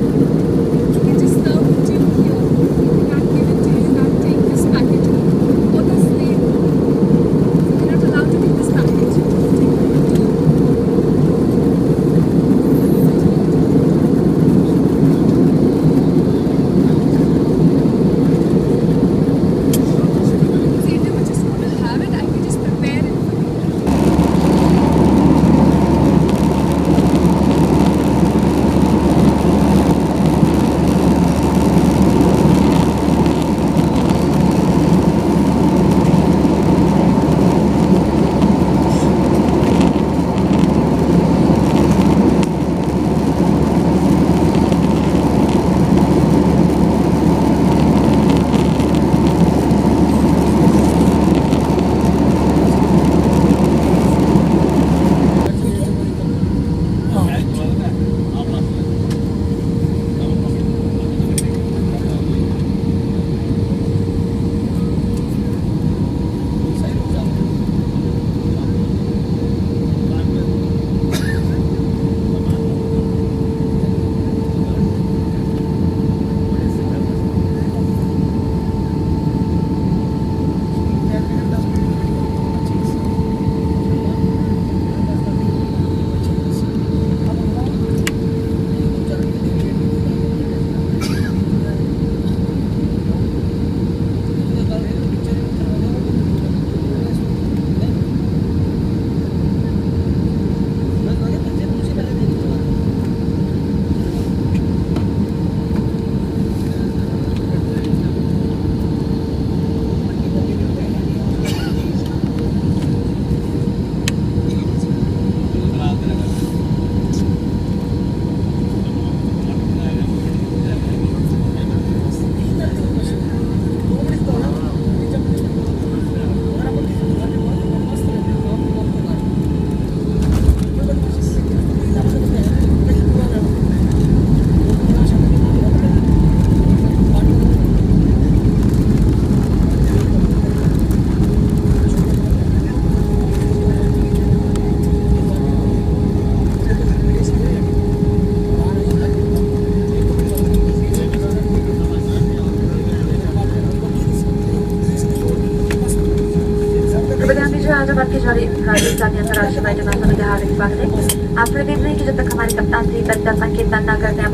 You can just serve it to you here. You can't give it to you. You can't take this package home. What does they do? You're not allowed to take this package. See, if they were just going to have it, I could just prepare it for you. आज बात की राजस्थानी अंतर्राष्ट्रीय match में हार्दिक स्वागत है। आप सभी देख रहे हैं कि जब तक हमारे कप्तान सही तरीका संकेत न करते हैं